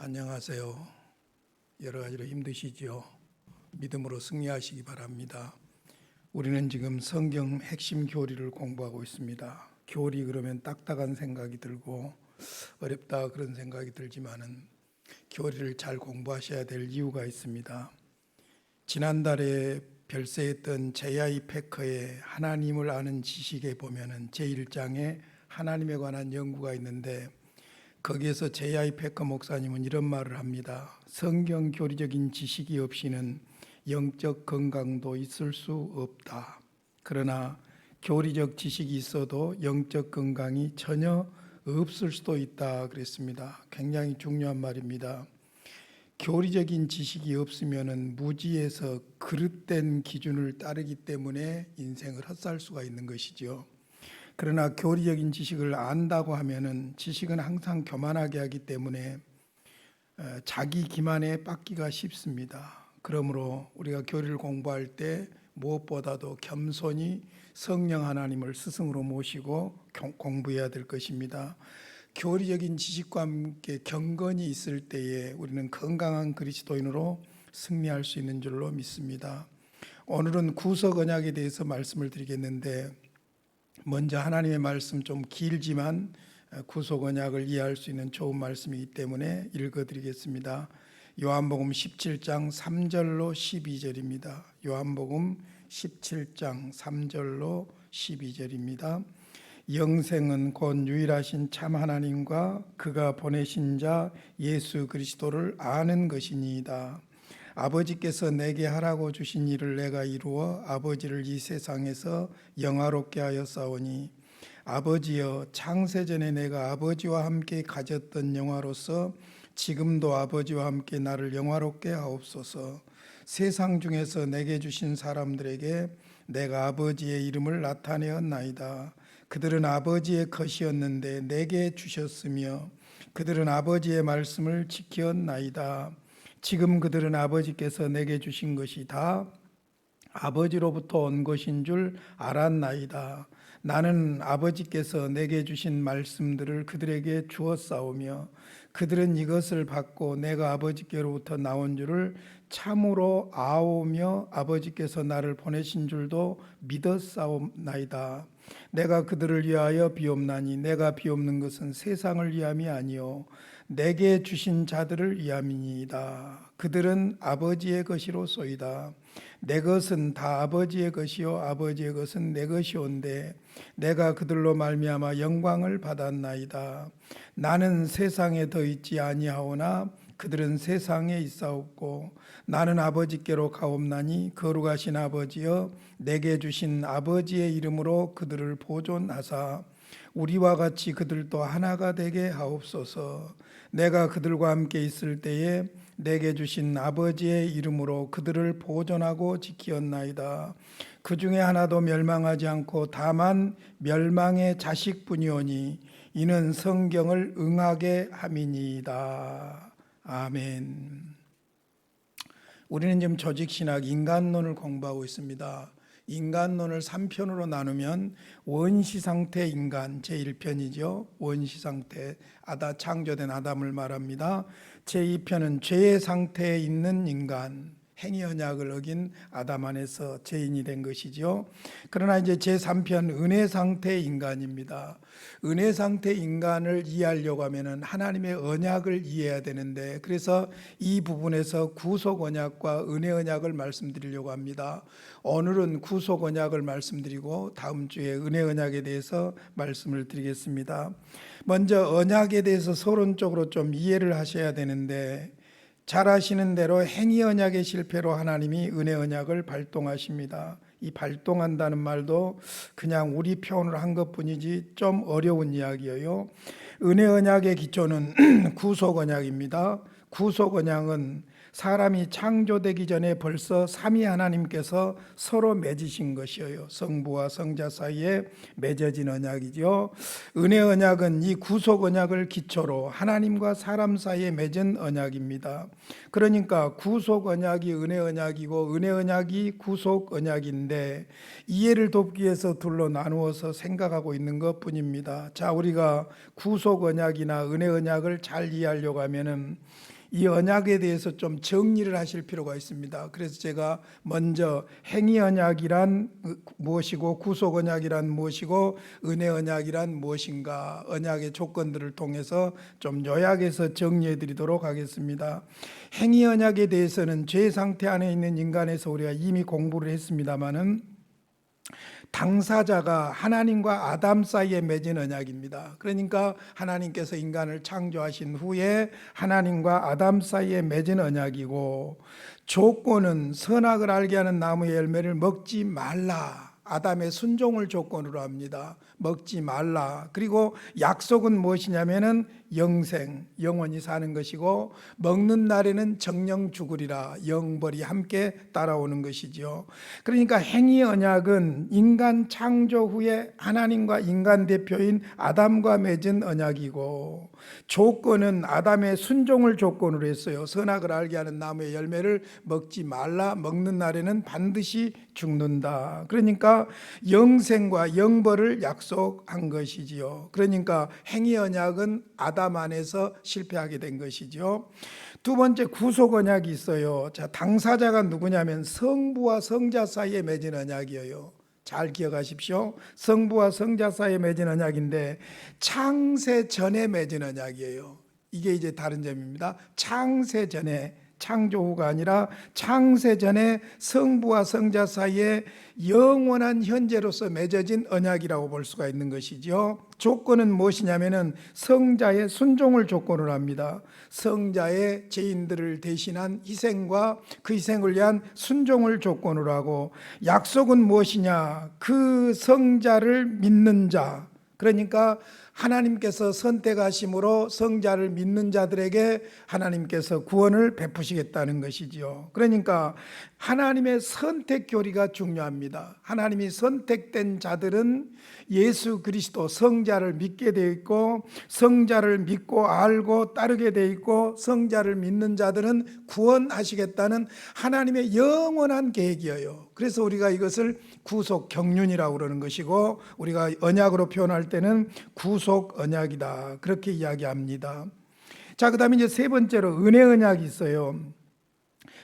안녕하세요. 여러 가지로 힘드시죠? 믿음으로 승리하시기 바랍니다. 우리는 지금 성경 핵심 교리를 공부하고 있습니다. 교리 그러면 딱딱한 생각이 들고 어렵다 그런 생각이 들지만은 교리를 잘 공부하셔야 될 이유가 있습니다. 지난달에 별세했던 J.I. 패커의 하나님을 아는 지식에 보면은 제1장에 하나님에 관한 연구가 있는데 거기에서 J.I. 패커 목사님은 이런 말을 합니다. 성경 교리적인 지식이 없이는 영적 건강도 있을 수 없다. 그러나 교리적 지식이 있어도 영적 건강이 전혀 없을 수도 있다 그랬습니다. 굉장히 중요한 말입니다. 교리적인 지식이 없으면 무지에서 그릇된 기준을 따르기 때문에 인생을 헛살 수가 있는 것이죠. 그러나 교리적인 지식을 안다고 하면은 지식은 항상 교만하게 하기 때문에 자기 기만에 빠기가 쉽습니다. 그러므로 우리가 교리를 공부할 때 무엇보다도 겸손히 성령 하나님을 스승으로 모시고 공부해야 될 것입니다. 교리적인 지식과 함께 경건이 있을 때에 우리는 건강한 그리스도인으로 승리할 수 있는 줄로 믿습니다. 오늘은 구속 언약에 대해서 말씀을 드리겠는데 먼저 하나님의 말씀 좀 길지만 구속 언약을 이해할 수 있는 좋은 말씀이기 때문에 읽어드리겠습니다. 요한복음 17장 3절로 12절입니다. 요한복음 17장 3절로 12절입니다. 영생은 곧 유일하신 참 하나님과 그가 보내신 자 예수 그리스도를 아는 것이니이다. 아버지께서 내게 하라고 주신 일을 내가 이루어 아버지를 이 세상에서 영화롭게 하여 싸우니 아버지여 창세전에 내가 아버지와 함께 가졌던 영화로서 지금도 아버지와 함께 나를 영화롭게 하옵소서. 세상 중에서 내게 주신 사람들에게 내가 아버지의 이름을 나타내었나이다. 그들은 아버지의 것이었는데 내게 주셨으며 그들은 아버지의 말씀을 지켰나이다. 지금 그들은 아버지께서 내게 주신 것이 다 아버지로부터 온 것인 줄 알았나이다. 나는 아버지께서 내게 주신 말씀들을 그들에게 주었사오며 그들은 이것을 받고 내가 아버지께로부터 나온 줄을 참으로 아오며 아버지께서 나를 보내신 줄도 믿었사옵나이다. 내가 그들을 위하여 비옵나니 내가 비옵는 것은 세상을 위함이 아니요 내게 주신 자들을 위함이니이다. 그들은 아버지의 것이로소이다. 내 것은 다 아버지의 것이요 아버지의 것은 내 것이온데 내가 그들로 말미암아 영광을 받았나이다. 나는 세상에 더 있지 아니하오나 그들은 세상에 있사옵고 나는 아버지께로 가옵나니 거룩하신 아버지여 내게 주신 아버지의 이름으로 그들을 보존하사 우리와 같이 그들도 하나가 되게 하옵소서. 내가 그들과 함께 있을 때에 내게 주신 아버지의 이름으로 그들을 보존하고 지키었나이다. 그 중에 하나도 멸망하지 않고 다만 멸망의 자식뿐이오니 이는 성경을 응하게 함이니이다. 아멘. 우리는 지금 조직신학 인간론을 공부하고 있습니다. 인간론을 3편으로 나누면 원시상태 인간 제1편이죠. 원시상태 창조된 아담을 말합니다. 제2편은 죄의 상태에 있는 인간 행위 언약을 어긴 아담 안에서 죄인이 된 것이죠. 그러나 이제 제3편 은혜 상태 인간입니다. 은혜 상태 인간을 이해하려고 하면 하나님의 언약을 이해해야 되는데 그래서 이 부분에서 구속 언약과 은혜 언약을 말씀드리려고 합니다. 오늘은 구속 언약을 말씀드리고 다음 주에 은혜 언약에 대해서 말씀을 드리겠습니다. 먼저 언약에 대해서 서론적으로 좀 이해를 하셔야 되는데 잘 아시는 대로 행위 언약의 실패로 하나님이 은혜 언약을 발동하십니다. 이 발동한다는 말도 그냥 우리 표현을 한 것뿐이지 좀 어려운 이야기예요. 은혜 언약의 기초는 구속 언약입니다. 구속 언약은 사람이 창조되기 전에 벌써 삼위 하나님께서 서로 맺으신 것이에요. 성부와 성자 사이에 맺어진 언약이죠. 은혜 언약은 이 구속 언약을 기초로 하나님과 사람 사이에 맺은 언약입니다. 그러니까 구속 언약이 은혜 언약이고 은혜 언약이 구속 언약인데 이해를 돕기 위해서 둘로 나누어서 생각하고 있는 것뿐입니다. 자, 우리가 구속 언약이나 은혜 언약을 잘 이해하려고 하면은 이 언약에 대해서 좀 정리를 하실 필요가 있습니다. 그래서 제가 먼저 행위 언약이란 무엇이고 구속 언약이란 무엇이고 은혜 언약이란 무엇인가 언약의 조건들을 통해서 좀 요약해서 정리해 드리도록 하겠습니다. 행위 언약에 대해서는 죄 상태 안에 있는 인간에서 우리가 이미 공부를 했습니다마는 당사자가 하나님과 아담 사이에 맺은 언약입니다. 그러니까 하나님께서 인간을 창조하신 후에 하나님과 아담 사이에 맺은 언약이고, 조건은 선악을 알게 하는 나무의 열매를 먹지 말라, 아담의 순종을 조건으로 합니다. 먹지 말라. 그리고 약속은 무엇이냐면은 영생, 영원히 사는 것이고, 먹는 날에는 정령 죽으리라, 영벌이 함께 따라오는 것이죠. 그러니까 행위 언약은 인간 창조 후에 하나님과 인간 대표인 아담과 맺은 언약이고, 조건은 아담의 순종을 조건으로 했어요. 선악을 알게 하는 나무의 열매를 먹지 말라, 먹는 날에는 반드시 죽는다. 그러니까 영생과 영벌을 약속한 것이지요. 그러니까 행위 언약은 아담 안에서 실패하게 된 것이죠. 두 번째, 구속 언약이 있어요. 자, 당사자가 누구냐면 성부와 성자 사이에 맺은 언약이에요. 잘 기억하십시오. 성부와 성자 사이에 맺은 언약인데 창세 전에 맺은 언약이에요. 이게 이제 다른 점입니다. 창세 전에, 창조 후가 아니라 창세 전에 성부와 성자 사이에 영원한 현재로서 맺어진 언약이라고 볼 수가 있는 것이죠. 조건은 무엇이냐면은 성자의 순종을 조건으로 합니다. 성자의 죄인들을 대신한 희생과 그 희생을 위한 순종을 조건으로 하고, 약속은 무엇이냐? 그 성자를 믿는 자, 그러니까 하나님께서 선택하심으로 성자를 믿는 자들에게 하나님께서 구원을 베푸시겠다는 것이지요. 그러니까 하나님의 선택 교리가 중요합니다. 하나님이 선택된 자들은 예수 그리스도 성자를 믿게 되어 있고, 성자를 믿고 알고 따르게 되어 있고, 성자를 믿는 자들은 구원하시겠다는 하나님의 영원한 계획이에요. 그래서 우리가 이것을 구속 경륜이라고 그러는 것이고, 우리가 언약으로 표현할 때는 구속 언약이다, 그렇게 이야기합니다. 자, 그 다음에 이제 세 번째로 은혜 언약이 있어요.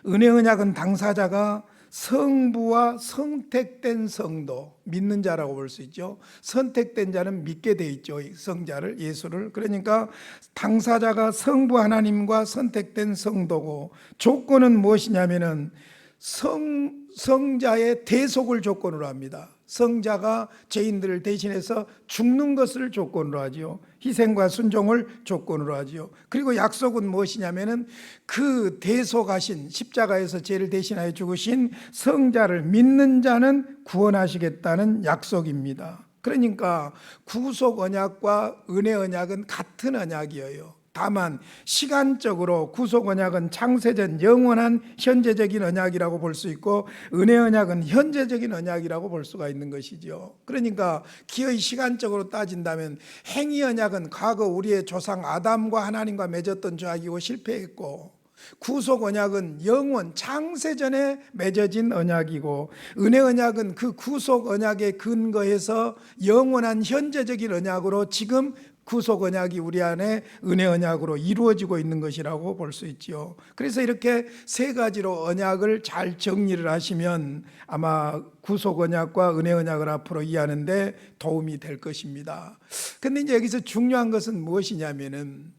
은혜 언약은 당사자가 성부와 선택된 성도, 믿는 자라고 볼 수 있죠. 선택된 자는 믿게 돼 있죠, 성자를, 예수를. 그러니까 당사자가 성부 하나님과 선택된 성도고, 조건은 무엇이냐면은 성자의 대속을 조건으로 합니다. 성자가 죄인들을 대신해서 죽는 것을 조건으로 하지요. 희생과 순종을 조건으로 하지요. 그리고 약속은 무엇이냐면은 그 대속하신, 십자가에서 죄를 대신하여 죽으신 성자를 믿는 자는 구원하시겠다는 약속입니다. 그러니까 구속 언약과 은혜 언약은 같은 언약이에요. 다만 시간적으로 구속 언약은 창세전 영원한 현재적인 언약이라고 볼 수 있고, 은혜 언약은 현재적인 언약이라고 볼 수가 있는 것이죠. 그러니까 기어이 시간적으로 따진다면 행위 언약은 과거 우리의 조상 아담과 하나님과 맺었던 조약이고 실패했고, 구속 언약은 영원 창세전에 맺어진 언약이고, 은혜 언약은 그 구속 언약에 근거해서 영원한 현재적인 언약으로 지금 구속 언약이 우리 안에 은혜 언약으로 이루어지고 있는 것이라고 볼 수 있지요. 그래서 이렇게 세 가지로 언약을 잘 정리를 하시면 아마 구속 언약과 은혜 언약을 앞으로 이해하는데 도움이 될 것입니다. 근데 이제 여기서 중요한 것은 무엇이냐면은,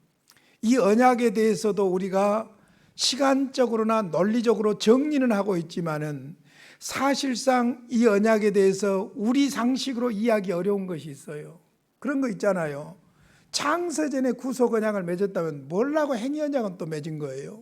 이 언약에 대해서도 우리가 시간적으로나 논리적으로 정리는 하고 있지만은 사실상 이 언약에 대해서 우리 상식으로 이해하기 어려운 것이 있어요. 그런 거 있잖아요. 창세전에 구속 언약을 맺었다면 뭐라고 행위 언약은 또 맺은 거예요?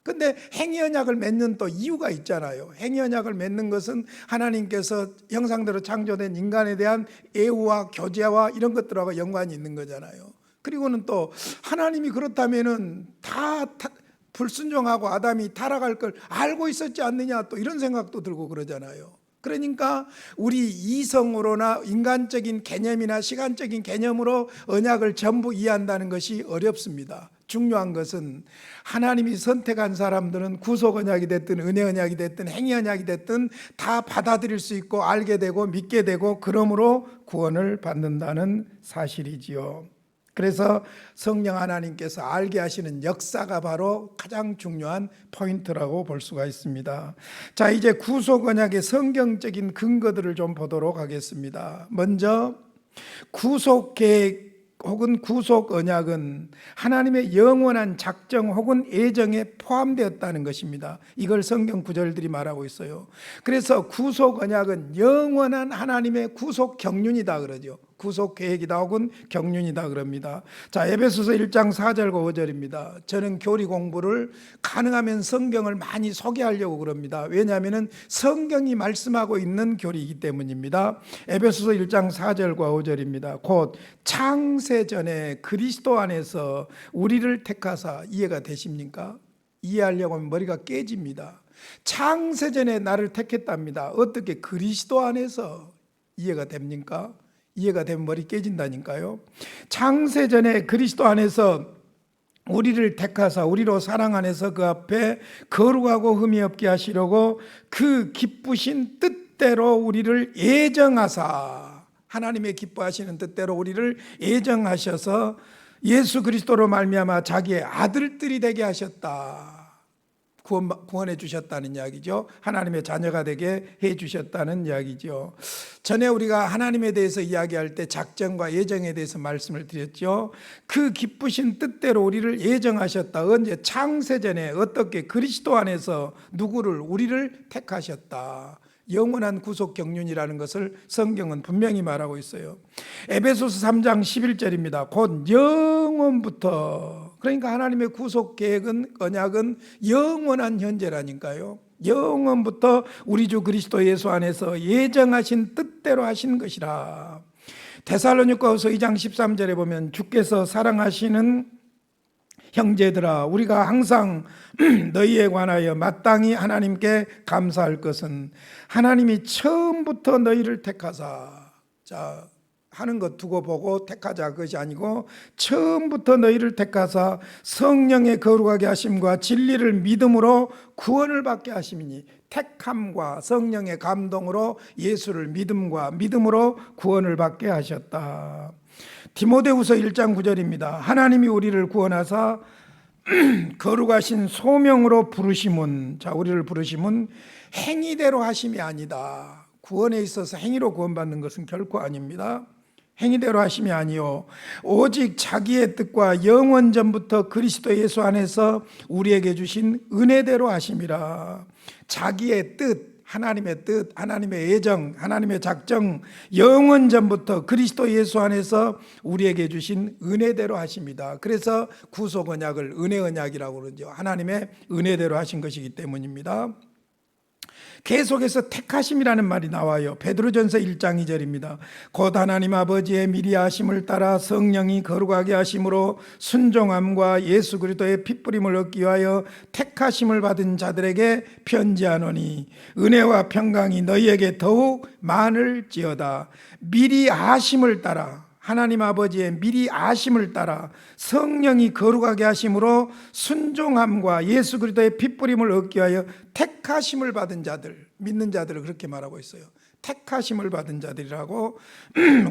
근데 행위 언약을 맺는 또 이유가 있잖아요. 행위 언약을 맺는 것은 하나님께서 형상대로 창조된 인간에 대한 애우와 교제와 이런 것들하고 연관이 있는 거잖아요. 그리고는 또 하나님이 그렇다면은 다 불순종하고 아담이 타락할 걸 알고 있었지 않느냐, 또 이런 생각도 들고 그러잖아요. 그러니까 우리 이성으로나 인간적인 개념이나 시간적인 개념으로 언약을 전부 이해한다는 것이 어렵습니다. 중요한 것은 하나님이 선택한 사람들은 구속 언약이 됐든 은혜 언약이 됐든 행위 언약이 됐든 다 받아들일 수 있고 알게 되고 믿게 되고, 그러므로 구원을 받는다는 사실이지요. 그래서 성령 하나님께서 알게 하시는 역사가 바로 가장 중요한 포인트라고 볼 수가 있습니다. 자, 이제 구속 언약의 성경적인 근거들을 좀 보도록 하겠습니다. 먼저 구속 계획 혹은 구속 언약은 하나님의 영원한 작정 혹은 예정에 포함되었다는 것입니다. 이걸 성경 구절들이 말하고 있어요. 그래서 구속 언약은 영원한 하나님의 구속 경륜이다 그러죠. 구속 계획이다 혹은 경륜이다 그럽니다. 자, 에베소서 1장 4절과 5절입니다. 저는 교리 공부를 가능하면 성경을 많이 소개하려고 그럽니다. 왜냐하면 성경이 말씀하고 있는 교리이기 때문입니다. 에베소서 1장 4절과 5절입니다. 곧 창세전에 그리스도 안에서 우리를 택하사, 이해가 되십니까? 이해하려고 하면 머리가 깨집니다. 창세전에 나를 택했답니다. 어떻게? 그리스도 안에서. 이해가 됩니까? 이해가 되면 머리 깨진다니까요. 창세전에 그리스도 안에서 우리를 택하사 우리로 사랑 안에서 그 앞에 거룩하고 흠이 없게 하시려고 그 기쁘신 뜻대로 우리를 예정하사, 하나님의 기뻐하시는 뜻대로 우리를 예정하셔서 예수 그리스도로 말미암아 자기의 아들들이 되게 하셨다. 구원해 주셨다는 이야기죠. 하나님의 자녀가 되게 해 주셨다는 이야기죠. 전에 우리가 하나님에 대해서 이야기할 때 작정과 예정에 대해서 말씀을 드렸죠. 그 기쁘신 뜻대로 우리를 예정하셨다. 언제? 창세전에. 어떻게? 그리스도 안에서 누구를? 우리를 택하셨다. 영원한 구속 경륜이라는 것을 성경은 분명히 말하고 있어요. 에베소서 3장 11절입니다. 곧 영원부터, 그러니까 하나님의 구속 계획은, 언약은 영원한 현재라니까요. 영원부터 우리 주 그리스도 예수 안에서 예정하신 뜻대로 하신 것이라. 데살로니가후서 2장 13절에 보면 주께서 사랑하시는 형제들아, 우리가 항상 너희에 관하여 마땅히 하나님께 감사할 것은 하나님이 처음부터 너희를 택하사, 자, 하는 것 두고 보고 택하자 그것이 아니고 처음부터 너희를 택하사 성령의 거룩하게 하심과 진리를 믿음으로 구원을 받게 하심이니, 택함과 성령의 감동으로 예수를 믿음으로 구원을 받게 하셨다. 디모데후서 1장 9절입니다. 하나님이 우리를 구원하사 거룩하신 소명으로 부르심은, 자, 우리를 부르심은 행위대로 하심이 아니다. 구원에 있어서 행위로 구원받는 것은 결코 아닙니다. 행위대로 하심이 아니요 오직 자기의 뜻과 영원 전부터 그리스도 예수 안에서 우리에게 주신 은혜대로 하심이라. 자기의 뜻, 하나님의 뜻, 하나님의 예정, 하나님의 작정, 영원 전부터 그리스도 예수 안에서 우리에게 주신 은혜대로 하십니다. 그래서 구속 언약을 은혜 언약이라고 그러죠. 하나님의 은혜대로 하신 것이기 때문입니다. 계속해서 택하심이라는 말이 나와요. 베드로전서 1장 2절입니다. 곧 하나님 아버지의 미리 하심을 따라 성령이 거룩하게 하심으로 순종함과 예수 그리스도의 핏부림을 얻기 위하여 택하심을 받은 자들에게 편지하노니 은혜와 평강이 너희에게 더욱 많을지어다. 미리 하심을 따라, 하나님 아버지의 미리 아심을 따라 성령이 거룩하게 하심으로 순종함과 예수 그리스도의 핏부림을 얻기 위하여 택하심을 받은 자들, 믿는 자들을 그렇게 말하고 있어요. 택하심을 받은 자들이라고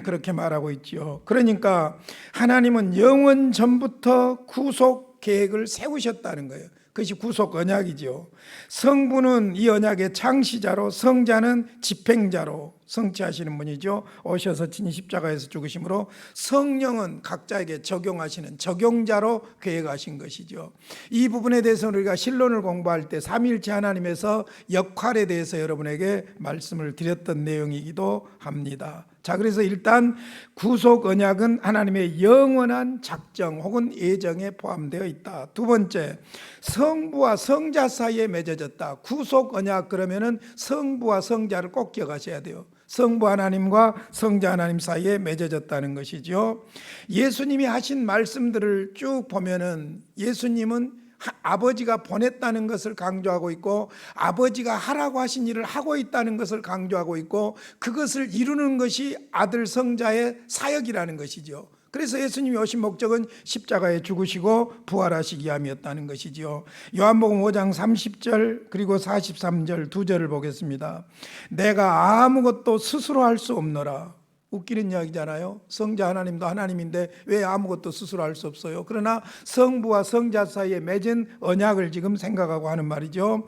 그렇게 말하고 있죠. 그러니까 하나님은 영원 전부터 구속 계획을 세우셨다는 거예요. 그것이 구속 언약이죠. 성부는 이 언약의 창시자로, 성자는 집행자로 성취하시는 분이죠. 오셔서 친히 십자가에서 죽으심으로 성령은 각자에게 적용하시는 적용자로 계획하신 것이죠. 이 부분에 대해서 우리가 신론을 공부할 때 삼위일체 하나님에서 역할에 대해서 여러분에게 말씀을 드렸던 내용이기도 합니다. 자, 그래서 일단 구속 언약은 하나님의 영원한 작정 혹은 예정에 포함되어 있다. 두 번째, 성부와 성자 사이에 맺어졌다. 구속 언약 그러면은 성부와 성자를 꼭 기억하셔야 돼요. 성부 하나님과 성자 하나님 사이에 맺어졌다는 것이죠. 예수님이 하신 말씀들을 쭉 보면은 예수님은 아버지가 보냈다는 것을 강조하고 있고 아버지가 하라고 하신 일을 하고 있다는 것을 강조하고 있고 그것을 이루는 것이 아들 성자의 사역이라는 것이죠. 그래서 예수님이 오신 목적은 십자가에 죽으시고 부활하시기 위함이었다는 것이죠. 요한복음 5장 30절 그리고 43절 두 절을 보겠습니다. 내가 아무것도 스스로 할 수 없노라. 웃기는 이야기잖아요. 성자 하나님도 하나님인데 왜 아무것도 스스로 할 수 없어요? 그러나 성부와 성자 사이에 맺은 언약을 지금 생각하고 하는 말이죠.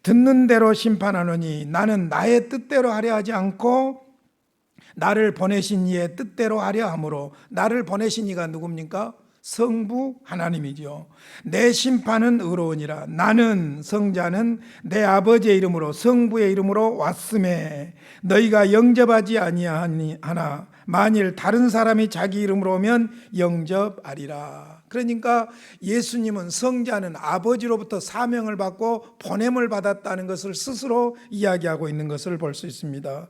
듣는 대로 심판하노니 나는 나의 뜻대로 하려 하지 않고 나를 보내신 이의 뜻대로 하려 함으로. 나를 보내신 이가 누굽니까? 성부 하나님이죠. 내 심판은 의로우니라. 나는, 성자는 내 아버지의 이름으로, 성부의 이름으로 왔음에 너희가 영접하지 아니하나 만일 다른 사람이 자기 이름으로 오면 영접하리라. 그러니까 예수님은, 성자는 아버지로부터 사명을 받고 보냄을 받았다는 것을 스스로 이야기하고 있는 것을 볼 수 있습니다.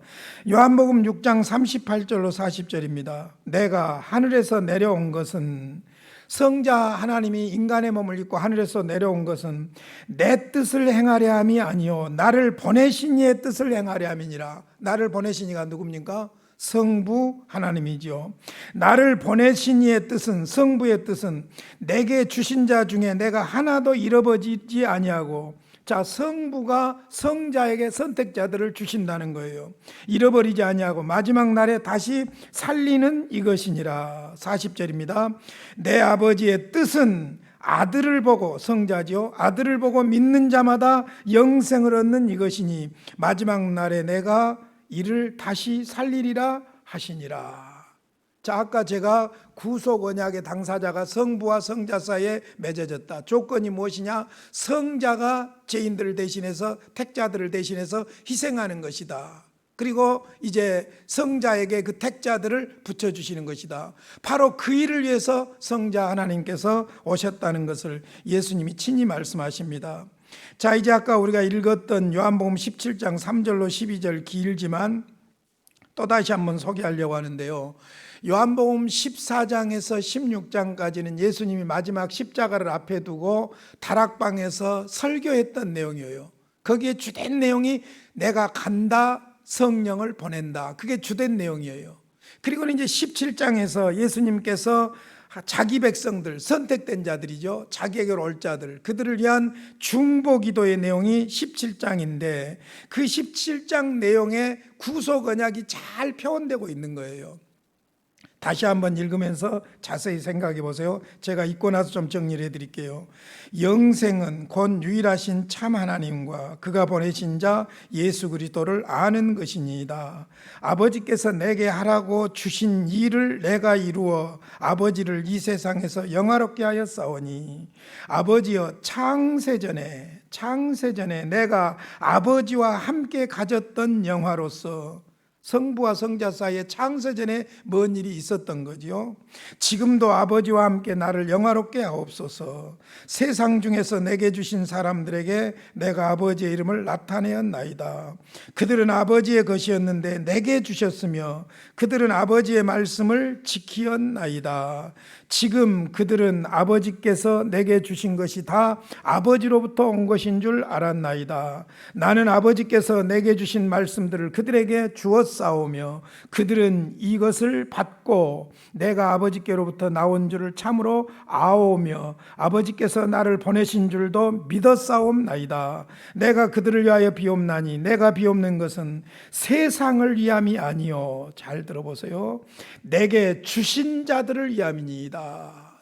요한복음 6장 38절로 40절입니다. 내가 하늘에서 내려온 것은, 성자 하나님이 인간의 몸을 입고 하늘에서 내려온 것은 내 뜻을 행하려 함이 아니요 나를 보내신 이의 뜻을 행하려 함이니라. 나를 보내신 이가 누굽니까? 성부 하나님이죠. 나를 보내신 이의 뜻은, 성부의 뜻은 내게 주신 자 중에 내가 하나도 잃어버리지 아니하고, 자, 성부가 성자에게 선택자들을 주신다는 거예요. 잃어버리지 아니하고 마지막 날에 다시 살리는 이것이니라. 40절입니다. 내 아버지의 뜻은 아들을 보고, 성자죠, 아들을 보고 믿는 자마다 영생을 얻는 이것이니 마지막 날에 내가 이를 다시 살리리라 하시니라. 자, 아까 제가 구속 언약의 당사자가 성부와 성자 사이에 맺어졌다. 조건이 무엇이냐? 성자가 죄인들을 대신해서, 택자들을 대신해서 희생하는 것이다. 그리고 이제 성자에게 그 택자들을 붙여주시는 것이다. 바로 그 일을 위해서 성자 하나님께서 오셨다는 것을 예수님이 친히 말씀하십니다. 자, 이제 아까 우리가 읽었던 요한복음 17장 3절로 12절 길지만 또다시 한번 소개하려고 하는데요. 요한복음 14장에서 16장까지는 예수님이 마지막 십자가를 앞에 두고 다락방에서 설교했던 내용이에요. 거기에 주된 내용이 내가 간다, 성령을 보낸다. 그게 주된 내용이에요. 그리고 이제 17장에서 예수님께서 자기 백성들, 선택된 자들이죠, 자기에게로 올 자들, 그들을 위한 중보 기도의 내용이 17장인데 그 17장 내용에 구속 언약이 잘 표현되고 있는 거예요. 다시 한번 읽으면서 자세히 생각해 보세요. 제가 읽고 나서 좀 정리를 해드릴게요. 영생은 곧 유일하신 참 하나님과 그가 보내신 자 예수 그리스도를 아는 것이니이다. 아버지께서 내게 하라고 주신 일을 내가 이루어 아버지를 이 세상에서 영화롭게 하였사오니, 아버지여, 창세전에 내가 아버지와 함께 가졌던 영화로서, 성부와 성자 사이에 창세전에 뭔 일이 있었던 거지요. 지금도 아버지와 함께 나를 영화롭게 하옵소서. 세상 중에서 내게 주신 사람들에게 내가 아버지의 이름을 나타내었나이다. 그들은 아버지의 것이었는데 내게 주셨으며 그들은 아버지의 말씀을 지키었나이다. 지금 그들은 아버지께서 내게 주신 것이 다 아버지로부터 온 것인 줄 알았나이다. 나는 아버지께서 내게 주신 말씀들을 그들에게 주었사오며 그들은 이것을 받고 내가 아버지께로부터 나온 줄을 참으로 아오며 아버지께서 나를 보내신 줄도 믿었사옵나이다. 내가 그들을 위하여 비옵나니 내가 비옵는 것은 세상을 위함이 아니요, 잘 들어보세요, 내게 주신 자들을 위함이니이다.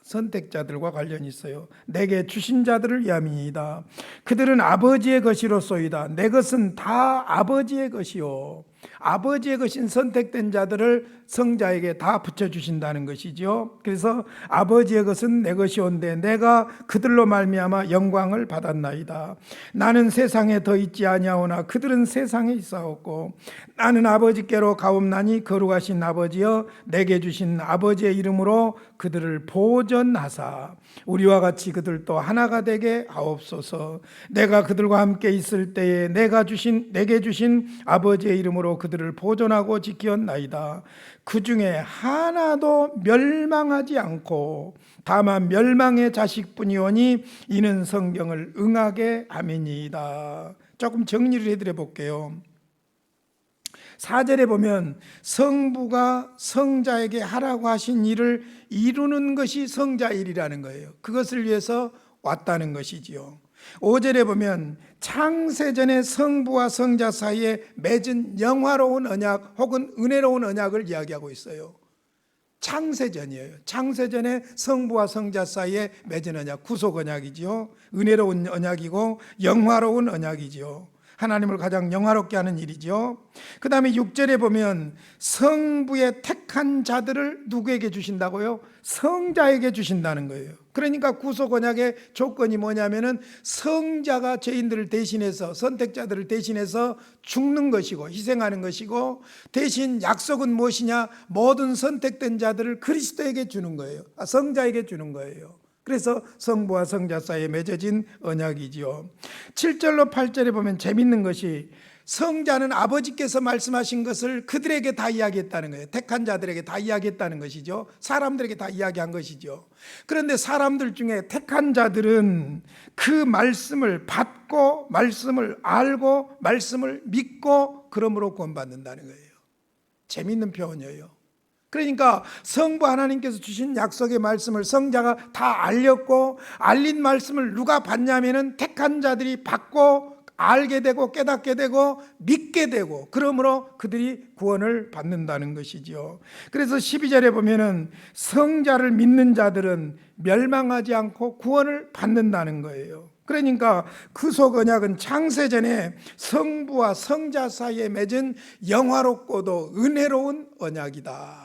선택자들과 관련이 있어요. 내게 주신 자들을 위함이니이다. 그들은 아버지의 것이로소이다. 내 것은 다 아버지의 것이요, 아버지의 것인 선택된 자들을 성자에게 다 붙여주신다는 것이죠. 그래서 아버지의 것은 내 것이온데 내가 그들로 말미암아 영광을 받았나이다. 나는 세상에 더 있지 아니하오나 그들은 세상에 있사옵고 나는 아버지께로 가옵나니 거룩하신 아버지여, 내게 주신 아버지의 이름으로 그들을 보존하사 우리와 같이 그들도 하나가 되게 하옵소서. 내가 그들과 함께 있을 때에 내게 주신 아버지의 이름으로 그들을 보존하고 지키었나이다. 그 중에 하나도 멸망하지 않고 다만 멸망의 자식뿐이오니 이는 성경을 응하게 함이니이다. 조금 정리를 해드려 볼게요. 4절에 보면 성부가 성자에게 하라고 하신 일을 이루는 것이 성자 일이라는 거예요. 그것을 위해서 왔다는 것이지요. 5절에 보면 창세전에 성부와 성자 사이에 맺은 영화로운 언약 혹은 은혜로운 언약을 이야기하고 있어요. 창세전이에요. 창세전에 성부와 성자 사이에 맺은 언약, 구속 언약이죠. 은혜로운 언약이고 영화로운 언약이죠. 하나님을 가장 영화롭게 하는 일이죠. 그 다음에 6절에 보면 성부의 택한 자들을 누구에게 주신다고요? 성자에게 주신다는 거예요. 그러니까 구속 언약의 조건이 뭐냐면은 성자가 죄인들을 대신해서, 선택자들을 대신해서 죽는 것이고 희생하는 것이고, 대신 약속은 무엇이냐? 모든 선택된 자들을 그리스도에게 주는 거예요. 성자에게 주는 거예요. 그래서 성부와 성자 사이에 맺어진 언약이지요. 7절로 8절에 보면 재밌는 것이 성자는 아버지께서 말씀하신 것을 그들에게 다 이야기했다는 거예요. 택한 자들에게 다 이야기했다는 것이죠. 사람들에게 다 이야기한 것이죠. 그런데 사람들 중에 택한 자들은 그 말씀을 받고 말씀을 알고 말씀을 믿고 그러므로 구원받는다는 거예요. 재밌는 표현이에요. 그러니까 성부 하나님께서 주신 약속의 말씀을 성자가 다 알렸고, 알린 말씀을 누가 받냐면은 택한 자들이 받고 알게 되고 깨닫게 되고 믿게 되고, 그러므로 그들이 구원을 받는다는 것이죠. 그래서 12절에 보면은 성자를 믿는 자들은 멸망하지 않고 구원을 받는다는 거예요. 그러니까 구속 언약은 창세전에 성부와 성자 사이에 맺은 영화롭고도 은혜로운 언약이다.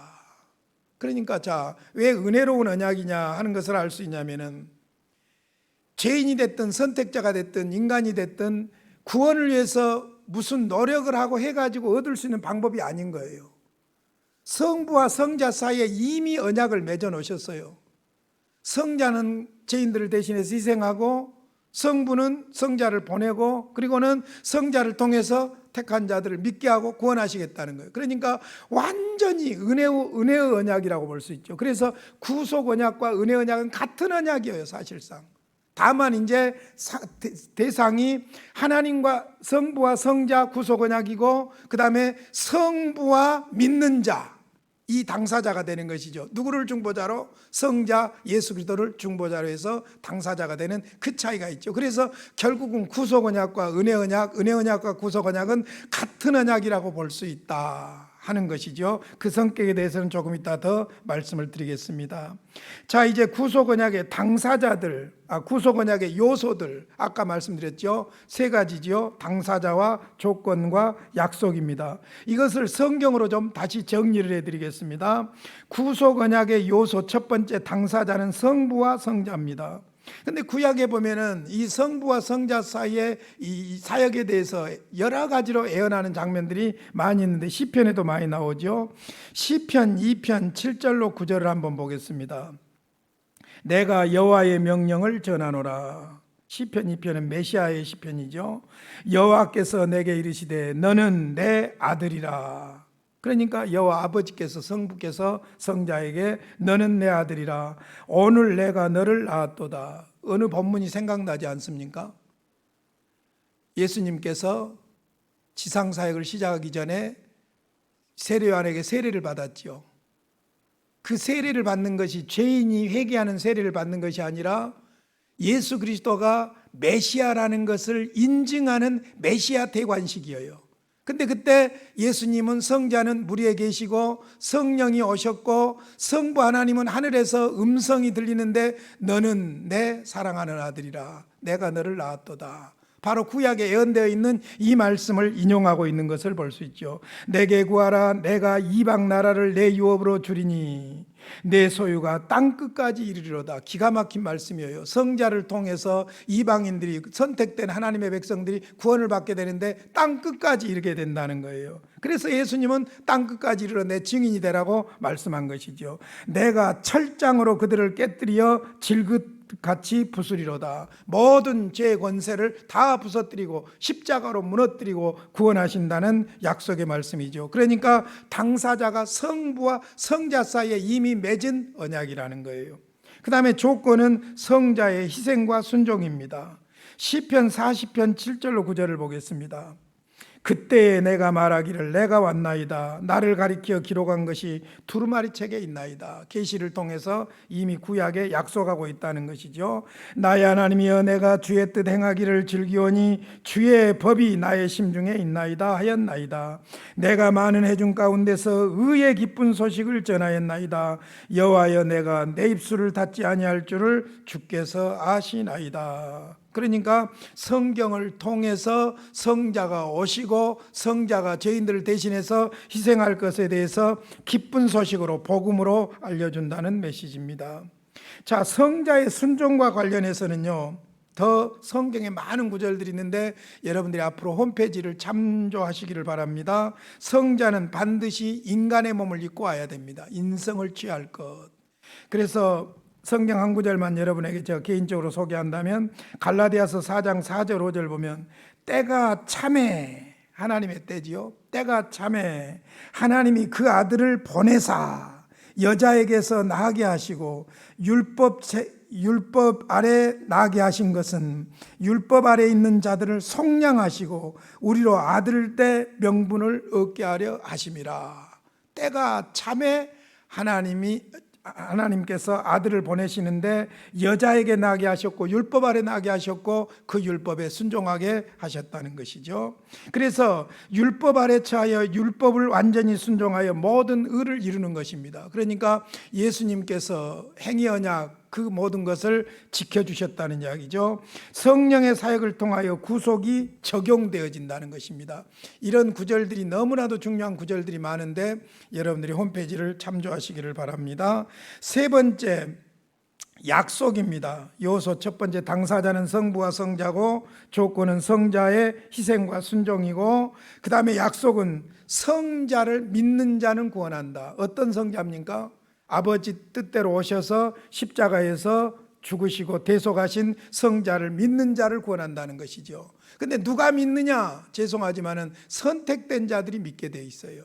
그러니까 왜 은혜로운 언약이냐 하는 것을 알 수 있냐면은, 죄인이 됐든 선택자가 됐든 인간이 됐든 구원을 위해서 무슨 노력을 하고 해가지고 얻을 수 있는 방법이 아닌 거예요. 성부와 성자 사이에 이미 언약을 맺어 놓으셨어요. 성자는 죄인들을 대신해서 희생하고, 성부는 성자를 보내고, 그리고는 성자를 통해서 택한 자들을 믿게 하고 구원하시겠다는 거예요. 그러니까 완전히 은혜의 언약이라고 볼 수 있죠. 그래서 구속 언약과 은혜 언약은 같은 언약이에요, 사실상. 다만 이제 대상이 하나님과 성부와 성자 구속 언약이고, 그 다음에 성부와 믿는 자, 이 당사자가 되는 것이죠. 누구를 중보자로? 성자 예수 그리스도를 중보자로 해서 당사자가 되는 그 차이가 있죠. 그래서 결국은 구속 언약과 은혜 언약, 은혜 언약과 구속 언약은 같은 언약이라고 볼 수 있다 하는 것이죠. 그 성격에 대해서는 조금 이따 더 말씀을 드리겠습니다. 자, 이제 구속 언약의 당사자들, 구속 언약의 요소들, 아까 말씀드렸죠. 세 가지죠. 당사자와 조건과 약속입니다. 이것을 성경으로 좀 다시 정리를 해드리겠습니다. 구속 언약의 요소 첫 번째 당사자는 성부와 성자입니다. 근데 구약에 보면은 이 성부와 성자 사이의 이 사역에 대해서 여러 가지로 애언하는 장면들이 많이 있는데, 시편에도 많이 나오죠. 시편 2편 7절로 9절을 한번 보겠습니다. 내가 여호와의 명령을 전하노라. 시편 2편은 메시아의 시편이죠. 여호와께서 내게 이르시되 너는 내 아들이라. 그러니까 여호와 아버지께서, 성부께서 성자에게 너는 내 아들이라. 오늘 내가 너를 낳았도다. 어느 본문이 생각나지 않습니까? 예수님께서 지상사역을 시작하기 전에 세례요한에게 세례를 받았죠. 그 세례를 받는 것이 죄인이 회개하는 세례를 받는 것이 아니라 예수 그리스도가 메시아라는 것을 인증하는 메시아 대관식이에요. 근데 그때 예수님은 성자는 무리에 계시고 성령이 오셨고, 성부 하나님은 하늘에서 음성이 들리는데 너는 내 사랑하는 아들이라, 내가 너를 낳았도다. 바로 구약에 예언되어 있는 이 말씀을 인용하고 있는 것을 볼 수 있죠. 내게 구하라, 내가 이방 나라를 내 유업으로 주리니 내 소유가 땅끝까지 이르리로다. 기가 막힌 말씀이에요. 성자를 통해서 이방인들이, 선택된 하나님의 백성들이 구원을 받게 되는데 땅끝까지 이르게 된다는 거예요. 그래서 예수님은 땅끝까지 이르러 내 증인이 되라고 말씀한 것이죠. 내가 철장으로 그들을 깨뜨려 질긋같이 부수리로다. 모든 죄 권세를 다 부서뜨리고 십자가로 무너뜨리고 구원하신다는 약속의 말씀이죠. 그러니까 당사자가 성부와 성자 사이에 이미 맺은 언약이라는 거예요. 그 다음에 조건은 성자의 희생과 순종입니다. 시편 40편 7절로 9절을 보겠습니다. 그때에 내가 말하기를 내가 왔나이다. 나를 가리켜 기록한 것이 두루마리 책에 있나이다. 계시를 통해서 이미 구약에 약속하고 있다는 것이죠. 나의 하나님이여 내가 주의 뜻 행하기를 즐기오니 주의 법이 나의 심중에 있나이다 하였나이다. 내가 많은 해중 가운데서 의의 기쁜 소식을 전하였나이다. 여호와여 내가 내 입술을 닫지 아니할 줄을 주께서 아시나이다. 그러니까 성경을 통해서 성자가 오시고 성자가 죄인들을 대신해서 희생할 것에 대해서 기쁜 소식으로 복음으로 알려준다는 메시지입니다. 자, 성자의 순종과 관련해서는요, 더 성경에 많은 구절들이 있는데 여러분들이 앞으로 홈페이지를 참조하시기를 바랍니다. 성자는 반드시 인간의 몸을 입고 와야 됩니다. 인성을 취할 것. 그래서 성경 한 구절만 여러분에게 제가 개인적으로 소개한다면 갈라디아서 4장 4절 5절 보면 때가 참에, 하나님의 때지요. 때가 참에 하나님이 그 아들을 보내사 여자에게서 나게 하시고 율법 아래 나게 하신 것은 율법 아래 있는 자들을 속량하시고 우리로 아들 때 명분을 얻게 하려 하심이라. 때가 참에 하나님께서 아들을 보내시는데 여자에게 나게 하셨고 율법 아래 나게 하셨고 그 율법에 순종하게 하셨다는 것이죠. 그래서 율법 아래 처하여 율법을 완전히 순종하여 모든 의를 이루는 것입니다. 그러니까 예수님께서 행위 언약 그 모든 것을 지켜주셨다는 이야기죠. 성령의 사역을 통하여 구속이 적용되어진다는 것입니다. 이런 구절들이 너무나도 중요한 구절들이 많은데 여러분들이 홈페이지를 참조하시기를 바랍니다. 세 번째, 약속입니다. 요소 첫 번째, 당사자는 성부와 성자고 조건은 성자의 희생과 순종이고, 그 다음에 약속은 성자를 믿는 자는 구원한다. 어떤 성자입니까? 아버지 뜻대로 오셔서 십자가에서 죽으시고 대속하신 성자를 믿는 자를 구원한다는 것이죠. 근데 누가 믿느냐? 죄송하지만은 선택된 자들이 믿게 돼 있어요.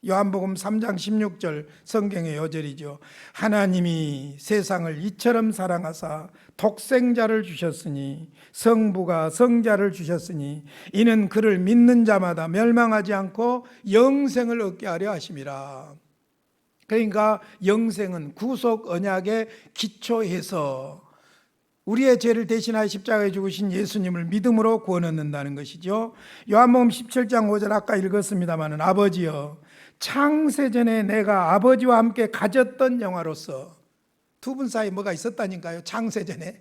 요한복음 3장 16절 성경의 요절이죠. 하나님이 세상을 이처럼 사랑하사 독생자를 주셨으니 성부가 성자를 주셨으니 이는 그를 믿는 자마다 멸망하지 않고 영생을 얻게 하려 하심이라. 그러니까 영생은 구속 언약에 기초해서 우리의 죄를 대신하여 십자가에 죽으신 예수님을 믿음으로 구원 얻는다는 것이죠. 요한복음 17장 5절 아까 읽었습니다마는 아버지여 창세전에 내가 아버지와 함께 가졌던 영화로서 두 분 사이에 뭐가 있었다니까요. 창세전에.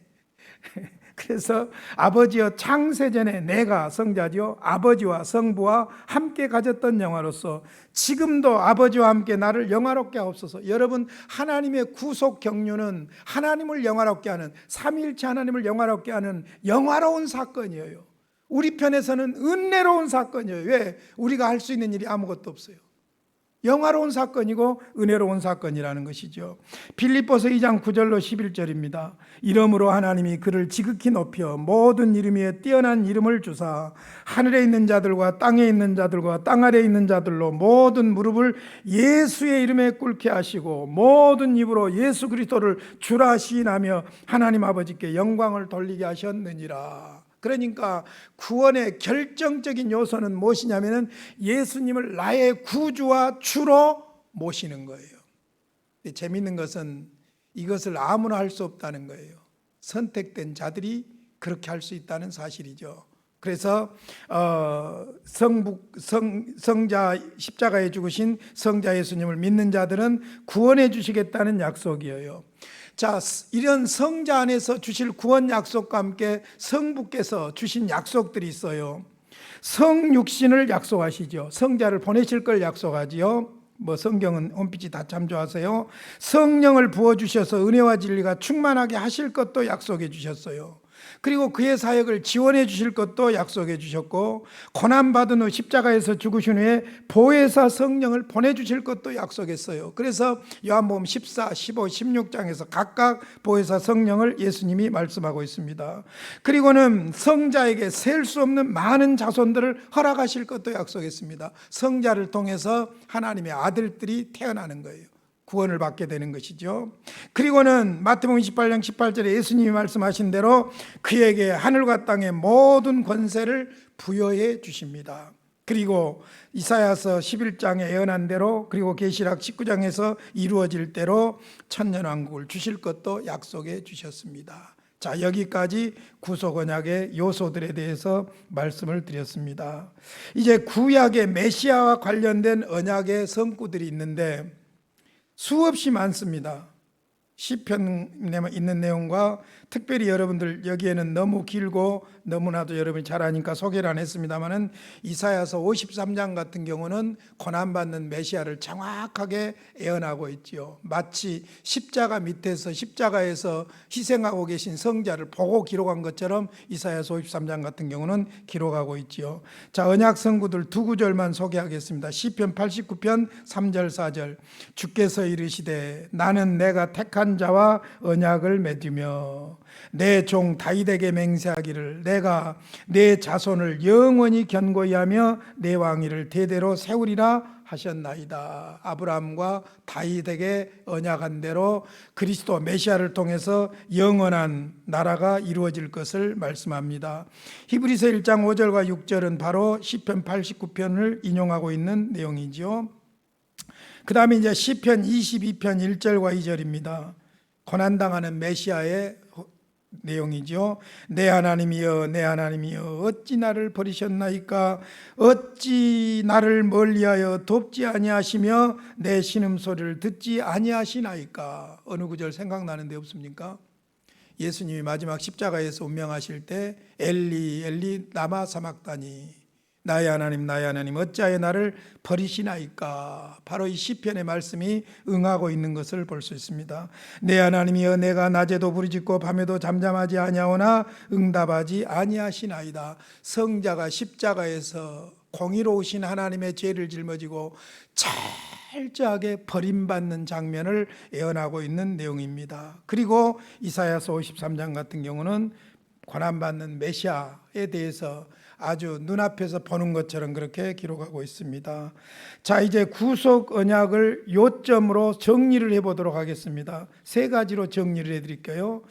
그래서 아버지여 창세전에 내가 성자죠. 아버지와 성부와 함께 가졌던 영화로서 지금도 아버지와 함께 나를 영화롭게 하옵소서. 여러분, 하나님의 구속 경륜은 하나님을 영화롭게 하는, 삼위일체 하나님을 영화롭게 하는 영화로운 사건이에요. 우리 편에서는 은혜로운 사건이에요. 왜? 우리가 할 수 있는 일이 아무것도 없어요. 영화로운 사건이고 은혜로운 사건이라는 것이죠. 빌립보서 2장 9절로 11절입니다. 이러므로 하나님이 그를 지극히 높여 모든 이름 위에 뛰어난 이름을 주사 하늘에 있는 자들과 땅에 있는 자들과 땅 아래에 있는 자들로 모든 무릎을 예수의 이름에 꿇게 하시고 모든 입으로 예수 그리스도를 주라 시인하며 하나님 아버지께 영광을 돌리게 하셨느니라. 그러니까 구원의 결정적인 요소는 무엇이냐면은 예수님을 나의 구주와 주로 모시는 거예요. 재미있는 것은 이것을 아무나 할 수 없다는 거예요. 선택된 자들이 그렇게 할 수 있다는 사실이죠. 그래서 성자 십자가에 죽으신 성자 예수님을 믿는 자들은 구원해 주시겠다는 약속이에요. 자, 이런 성자 안에서 주실 구원 약속과 함께 성부께서 주신 약속들이 있어요. 성육신을 약속하시죠. 성자를 보내실 걸 약속하지요. 성경은 홈페이지 다 참조하세요. 성령을 부어주셔서 은혜와 진리가 충만하게 하실 것도 약속해 주셨어요. 그리고 그의 사역을 지원해 주실 것도 약속해 주셨고, 고난받은 후 십자가에서 죽으신 후에 보혜사 성령을 보내주실 것도 약속했어요. 그래서 요한복음 14, 15, 16장에서 각각 보혜사 성령을 예수님이 말씀하고 있습니다. 그리고는 성자에게 셀 수 없는 많은 자손들을 허락하실 것도 약속했습니다. 성자를 통해서 하나님의 아들들이 태어나는 거예요. 구원을 받게 되는 것이죠. 그리고는 마태복음 28장 18절에 예수님이 말씀하신 대로 그에게 하늘과 땅의 모든 권세를 부여해 주십니다. 그리고 이사야서 11장에 예언한 대로, 그리고 계시록 19장에서 이루어질 대로 천년왕국을 주실 것도 약속해 주셨습니다. 자, 여기까지 구속 언약의 요소들에 대해서 말씀을 드렸습니다. 이제 구약의 메시아와 관련된 언약의 성구들이 있는데 수없이 많습니다. 시편에 있는 내용과 특별히 여러분들 여기에는 너무 길고 너무나도 여러분이 잘 아니까 소개를 안 했습니다만은 이사야서 53장 같은 경우는 고난받는 메시아를 정확하게 예언하고 있지요. 마치 십자가 밑에서 십자가에서 희생하고 계신 성자를 보고 기록한 것처럼 이사야서 53장 같은 경우는 기록하고 있지요. 자, 언약 성구들 두 구절만 소개하겠습니다. 시편 89편 3절 4절. 주께서 이르시되 나는 내가 택한 자와 언약을 맺으며 내 종 다윗에게 맹세하기를 내가 내 자손을 영원히 견고히 하며 내 왕위를 대대로 세우리라 하셨나이다. 아브라함과 다윗에게 언약한 대로 그리스도 메시아를 통해서 영원한 나라가 이루어질 것을 말씀합니다. 히브리서 1장 5절과 6절은 바로 시편 89편을 인용하고 있는 내용이지요. 그 다음에 이제 시편 22편 1절과 2절입니다. 고난당하는 메시아의 내용이죠. 내 하나님이여 내 하나님이여 어찌 나를 버리셨나이까 어찌 나를 멀리하여 돕지 아니하시며 내 신음소리를 듣지 아니하시나이까. 어느 구절 생각나는 데 없습니까? 예수님이 마지막 십자가에서 운명하실 때 엘리 엘리 라마 사막다니 나의 하나님 어찌하여 나를 버리시나이까. 바로 이 시편의 말씀이 응하고 있는 것을 볼 수 있습니다. 내 하나님이여 내가 낮에도 부르짖고 밤에도 잠잠하지 아니하오나 응답하지 아니하시나이다. 성자가 십자가에서 공의로우신 하나님의 죄를 짊어지고 철저하게 버림받는 장면을 예언하고 있는 내용입니다. 그리고 이사야서 53장 같은 경우는 고난받는 메시아에 대해서 아주 눈앞에서 보는 것처럼 그렇게 기록하고 있습니다. 자, 이제 구속 언약을 요점으로 정리를 해보도록 하겠습니다. 세 가지로 정리를 해드릴게요.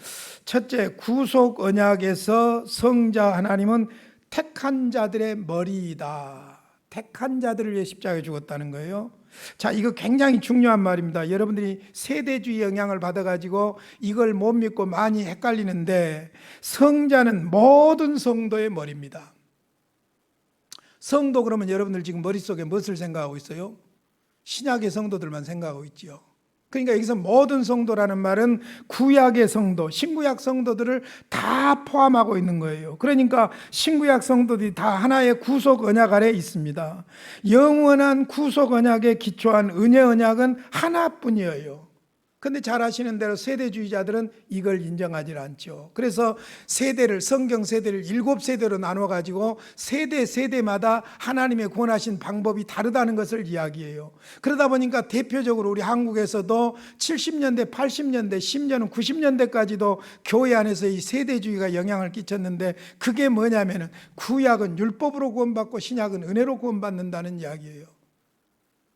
첫째, 구속 언약에서 성자 하나님은 택한 자들의 머리이다. 택한 자들을 위해 십자가에 죽었다는 거예요. 자, 이거 굉장히 중요한 말입니다. 여러분들이 세대주의 영향을 받아가지고 이걸 못 믿고 많이 헷갈리는데, 성자는 모든 성도의 머리입니다. 성도 그러면 여러분들 지금 머릿속에 무엇을 생각하고 있어요? 신약의 성도들만 생각하고 있지요. 그러니까 여기서 모든 성도라는 말은 구약의 성도, 신구약 성도들을 다 포함하고 있는 거예요. 그러니까 신구약 성도들이 다 하나의 구속 언약 아래 있습니다. 영원한 구속 언약에 기초한 은혜 언약은 하나뿐이에요. 그런데 잘 아시는 대로 세대주의자들은 이걸 인정하지 않죠. 그래서 세대를, 성경 세대를 7세대로 나눠가지고 세대마다 하나님의 구원하신 방법이 다르다는 것을 이야기해요. 그러다 보니까 대표적으로 우리 한국에서도 70년대, 80년대, 심지어는 90년대까지도 교회 안에서 이 세대주의가 영향을 끼쳤는데, 그게 뭐냐면은 구약은 율법으로 구원받고 신약은 은혜로 구원받는다는 이야기예요.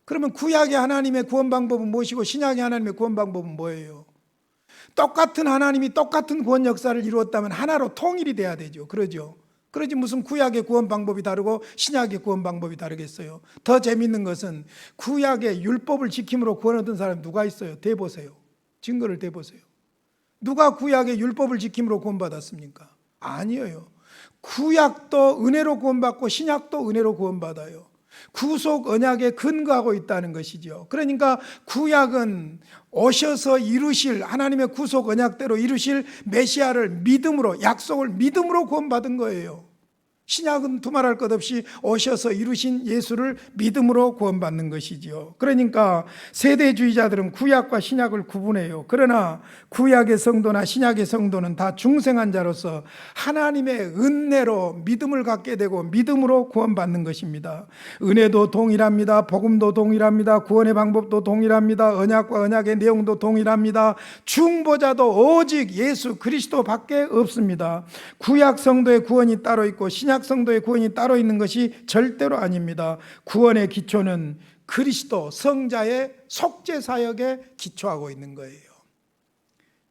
그러면 구약의 하나님의 구원 방법은 무엇이고 신약의 하나님의 구원 방법은 뭐예요? 똑같은 하나님이 똑같은 구원 역사를 이루었다면 하나로 통일이 돼야 되죠. 그러죠. 그러지 무슨 구약의 구원 방법이 다르고 신약의 구원 방법이 다르겠어요. 더 재밌는 것은 구약의 율법을 지킴으로 구원 얻은 사람이 누가 있어요? 대보세요. 증거를 대보세요. 누가 구약의 율법을 지킴으로 구원받았습니까? 아니에요. 구약도 은혜로 구원받고 신약도 은혜로 구원받아요. 구속 언약에 근거하고 있다는 것이죠. 그러니까 구약은 오셔서 이루실 하나님의 구속 언약대로 이루실 메시아를 믿음으로, 약속을 믿음으로 구원받은 거예요. 신약은 두말할 것 없이 오셔서 이루신 예수를 믿음으로 구원받는 것이지요. 그러니까 세대주의자들은 구약과 신약을 구분해요. 그러나 구약의 성도나 신약의 성도는 다 중생한 자로서 하나님의 은혜로 믿음을 갖게 되고 믿음으로 구원받는 것입니다. 은혜도 동일합니다. 복음도 동일합니다. 구원의 방법도 동일합니다. 언약과 언약의 내용도 동일합니다. 중보자도 오직 예수 그리스도밖에 없습니다. 구약 성도의 구원이 따로 있고 신약 성도의 구원이 따로 있는 것이 절대로 아닙니다. 구원의 기초는 그리스도 성자의 속죄 사역에 기초하고 있는 거예요.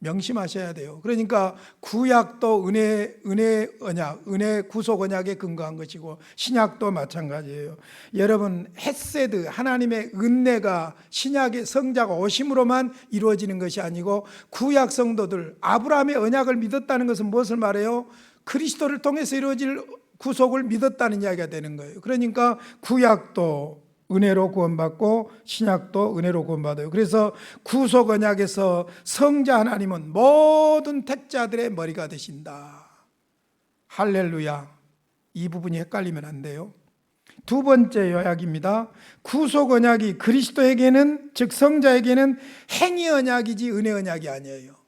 명심하셔야 돼요. 그러니까 구약도 은혜 언약, 은혜 구속 언약에 근거한 것이고 신약도 마찬가지예요. 여러분, 헤세드 하나님의 은혜가 신약의 성자가 오심으로만 이루어지는 것이 아니고 구약 성도들 아브라함의 언약을 믿었다는 것은 무엇을 말해요? 그리스도를 통해서 이루어질 구속을 믿었다는 이야기가 되는 거예요. 그러니까 구약도 은혜로 구원받고 신약도 은혜로 구원받아요. 그래서 구속 언약에서 성자 하나님은 모든 택자들의 머리가 되신다. 할렐루야. 이 부분이 헷갈리면 안 돼요. 두 번째 요약입니다. 구속 언약이 그리스도에게는, 즉 성자에게는 행위 언약이지 은혜 언약이 아니에요.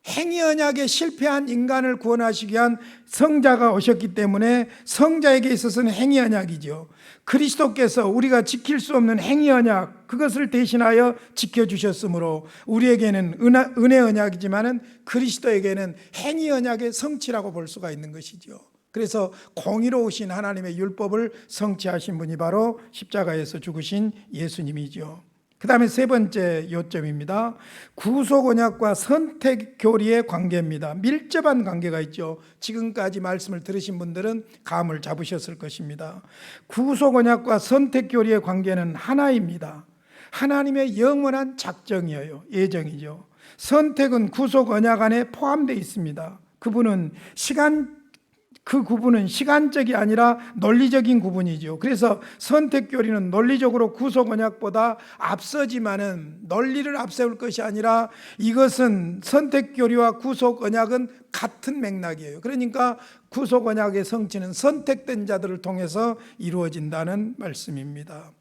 행위 언약에 실패한 인간을 구원하시기 위한 성자가 오셨기 때문에 성자에게 있어서는 행위 언약이죠. 그리스도께서 우리가 지킬 수 없는 행위 언약, 그것을 대신하여 지켜주셨으므로 우리에게는 은혜 언약이지만은 그리스도에게는 행위 언약의 성취라고 볼 수가 있는 것이죠. 그래서 공의로우신 하나님의 율법을 성취하신 분이 바로 십자가에서 죽으신 예수님이죠. 그 다음에 세 번째 요점입니다. 구속 언약과 선택 교리의 관계입니다. 밀접한 관계가 있죠. 지금까지 말씀을 들으신 분들은 감을 잡으셨을 것입니다. 구속 언약과 선택 교리의 관계는 하나입니다. 하나님의 영원한 작정이에요. 예정이죠. 선택은 구속 언약 안에 포함되어 있습니다. 그 구분은 시간적이 아니라 논리적인 구분이죠. 그래서 선택 교리는 논리적으로 구속 언약보다 앞서지만은 논리를 앞세울 것이 아니라 이것은 선택 교리와 구속 언약은 같은 맥락이에요. 그러니까 구속 언약의 성취는 선택된 자들을 통해서 이루어진다는 말씀입니다.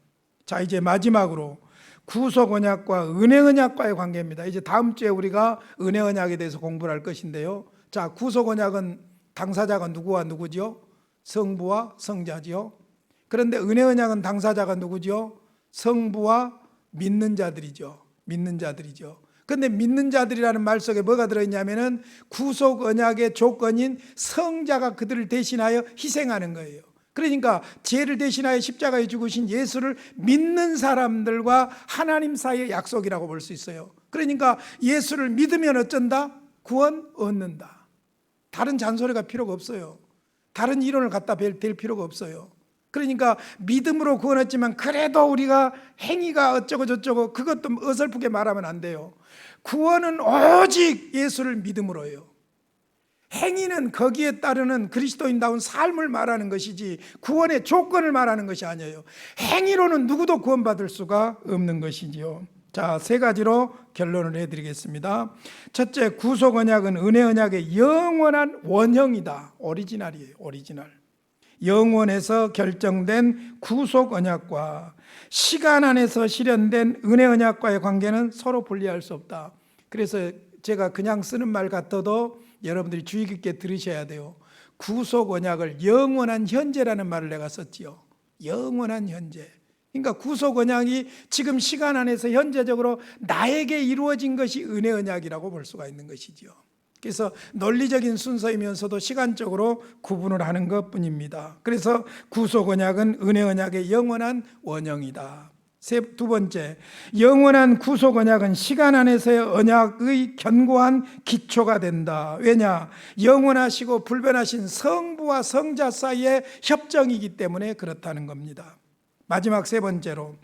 자, 이제 마지막으로 구속 언약과 은혜 언약과의 관계입니다. 이제 다음 주에 우리가 은혜 언약에 대해서 공부를 할 것인데요. 자, 구속 언약은 당사자가 누구와 누구죠? 성부와 성자죠. 그런데 은혜 언약은 당사자가 누구죠? 성부와 믿는 자들이죠. 믿는 자들이죠. 그런데 믿는 자들이라는 말 속에 뭐가 들어있냐면은 구속 언약의 조건인 성자가 그들을 대신하여 희생하는 거예요. 그러니까 죄를 대신하여 십자가에 죽으신 예수를 믿는 사람들과 하나님 사이의 약속이라고 볼 수 있어요. 그러니까 예수를 믿으면 어쩐다? 구원 얻는다. 다른 잔소리가 필요가 없어요. 다른 이론을 갖다 댈 필요가 없어요. 그러니까 믿음으로 구원했지만 그래도 우리가 행위가 어쩌고 저쩌고 그것도 어설프게 말하면 안 돼요. 구원은 오직 예수를 믿음으로예요. 행위는 거기에 따르는 그리스도인다운 삶을 말하는 것이지 구원의 조건을 말하는 것이 아니에요. 행위로는 누구도 구원받을 수가 없는 것이지요. 자, 세 가지로 결론을 해드리겠습니다. 첫째, 구속 언약은 은혜 언약의 영원한 원형이다. 오리지널이에요. 오리지널. 영원에서 결정된 구속 언약과 시간 안에서 실현된 은혜 언약과의 관계는 서로 분리할 수 없다. 그래서 제가 그냥 쓰는 말 같아도 여러분들이 주의 깊게 들으셔야 돼요. 구속 언약을 영원한 현재라는 말을 내가 썼지요. 영원한 현재. 그러니까 구속 언약이 지금 시간 안에서 현재적으로 나에게 이루어진 것이 은혜 언약이라고 볼 수가 있는 것이죠. 그래서 논리적인 순서이면서도 시간적으로 구분을 하는 것뿐입니다. 그래서 구속 언약은 은혜 언약의 영원한 원형이다. 두 번째, 영원한 구속 언약은 시간 안에서의 언약의 견고한 기초가 된다. 왜냐? 영원하시고 불변하신 성부와 성자 사이의 협정이기 때문에 그렇다는 겁니다. 마지막 세 번째로,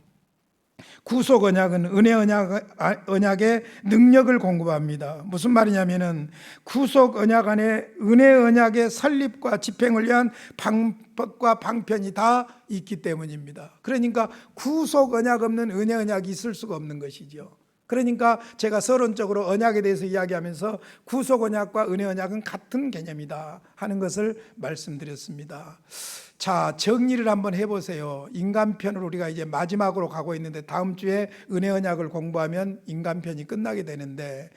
구속 언약은 은혜 언약의 능력을 공급합니다. 무슨 말이냐면은 구속 언약 안에 은혜 언약의 설립과 집행을 위한 방법과 방편이 다 있기 때문입니다. 그러니까 구속 언약 없는 은혜 언약이 있을 수가 없는 것이죠. 그러니까 제가 서론적으로 언약에 대해서 이야기하면서 구속 언약과 은혜 언약은 같은 개념이다 하는 것을 말씀드렸습니다. 자, 정리를 한번 해보세요. 인간편을 우리가 이제 마지막으로 가고 있는데 다음 주에 은혜 언약을 공부하면 인간편이 끝나게 되는데,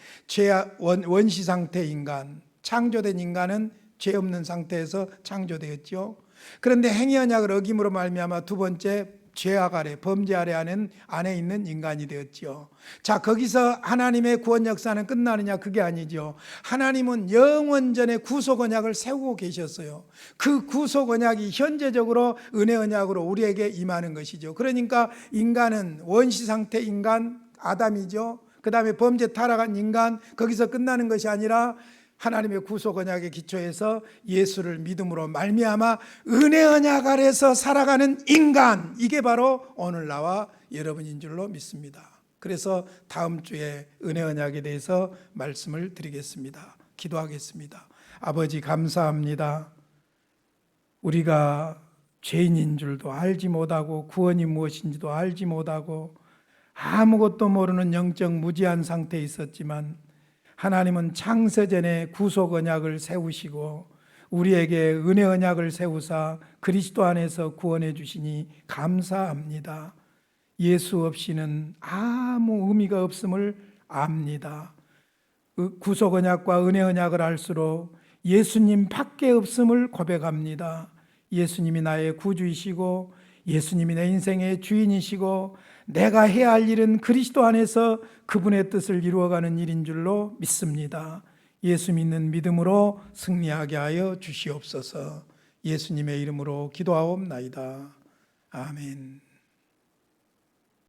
원시 상태 인간, 창조된 인간은 죄 없는 상태에서 창조되었죠. 그런데 행위 언약을 어김으로 말미암아 두 번째 죄악 아래, 범죄 안에 있는 인간이 되었죠. 자, 거기서 하나님의 구원 역사는 끝나느냐? 그게 아니죠. 하나님은 영원전에 구속 언약을 세우고 계셨어요. 그 구속 언약이 현재적으로 은혜 언약으로 우리에게 임하는 것이죠. 그러니까 인간은 원시 상태 인간 아담이죠. 그 다음에 범죄 타락한 인간, 거기서 끝나는 것이 아니라 하나님의 구속 언약에 기초해서 예수를 믿음으로 말미암아 은혜 언약 아래서 살아가는 인간, 이게 바로 오늘 나와 여러분인 줄로 믿습니다. 그래서 다음 주에 은혜 언약에 대해서 말씀을 드리겠습니다. 기도하겠습니다. 아버지 감사합니다. 우리가 죄인인 줄도 알지 못하고 구원이 무엇인지도 알지 못하고 아무것도 모르는 영적 무지한 상태에 있었지만 하나님은 창세전에 구속 언약을 세우시고 우리에게 은혜 언약을 세우사 그리스도 안에서 구원해 주시니 감사합니다. 예수 없이는 아무 의미가 없음을 압니다. 구속 언약과 은혜 언약을 알수록 예수님 밖에 없음을 고백합니다. 예수님이 나의 구주이시고 예수님이 내 인생의 주인이시고 내가 해야 할 일은 그리스도 안에서 그분의 뜻을 이루어가는 일인 줄로 믿습니다. 예수 믿는 믿음으로 승리하게 하여 주시옵소서. 예수님의 이름으로 기도하옵나이다. 아멘.